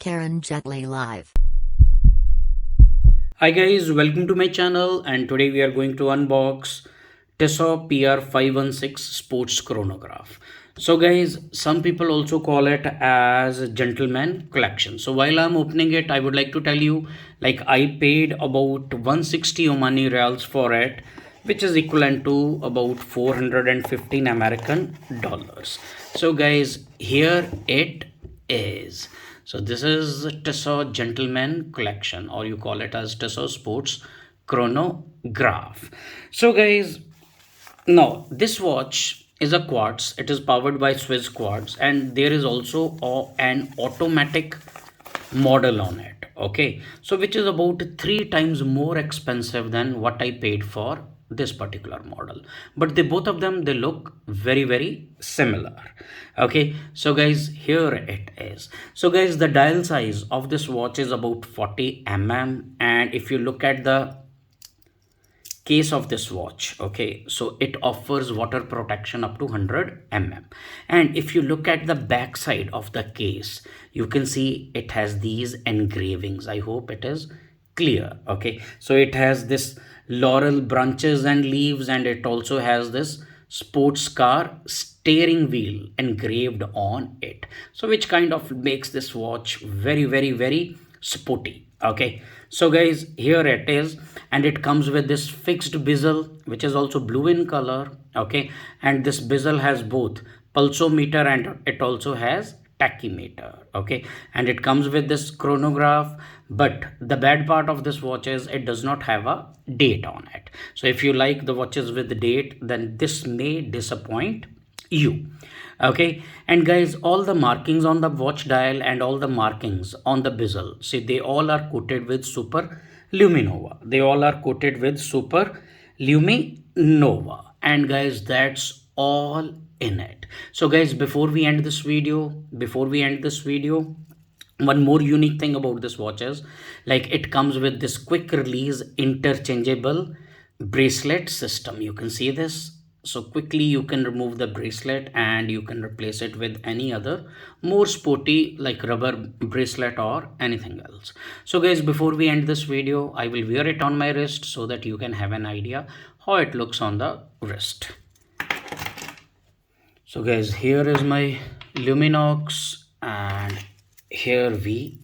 Karan Jetli Live. Hi guys, welcome to my channel, and today we are going to unbox Tissot PR516 Sports Chronograph. So guys, some people also call it as Gentleman Collection. So while I'm opening it, I would like to tell you, like, I paid about 160 Omani Reals for it, which is equivalent to about 415 American dollars. So guys, here it is. So this is Tissot Gentleman Collection, or you call it as Tissot Sports Chronograph. So guys, now this watch is a quartz. It is powered by Swiss quartz, and there is also an automatic model on it. Okay, so which is about 3 times more expensive than what I paid for this particular model, but they both of them, they look very similar. Okay, so guys, here it is. So guys, the dial size of this watch is about 40 and if you look at the case of this watch, okay, so it offers water protection up to 100 and if you look at the back side of the case, you can see it has these engravings. I hope it is clear. Okay, so it has this laurel branches and leaves, and it also has this sports car steering wheel engraved on it, so which kind of makes this watch very sporty. Okay, so guys, here it is, and it comes with this fixed bezel which is also blue in color. Okay, and this bezel has both pulsometer and it also has tachymeter. Okay, and it comes with this chronograph, but the bad part of this watch is it does not have a date on it. So if you like the watches with date, then this may disappoint you. Okay, and guys, all the markings on the watch dial and all the markings on the bezel, see, they all are coated with super luminova. They all are coated with super luminova, and guys, that's all in it. So guys, before we end this video, one more unique thing about this watch is, like, it comes with this quick release interchangeable bracelet system. You can see this. So quickly you can remove the bracelet and you can replace it with any other more sporty, like rubber bracelet or anything else. So guys, before we end this video, I will wear it on my wrist so that you can have an idea how it looks on the wrist. So guys, here is my Luminox, and here we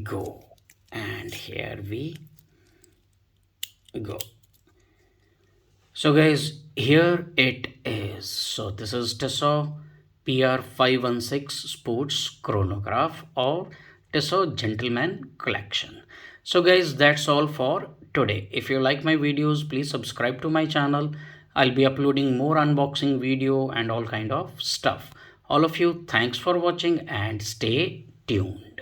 go, and here we go. So guys, here it is. So this is Tissot PR516 Sports Chronograph, or Tissot Gentleman Collection. So guys, that's all for today. If you like my videos, please subscribe to my channel. I'll be uploading more unboxing video and all kind of stuff. All of you, thanks for watching and stay tuned.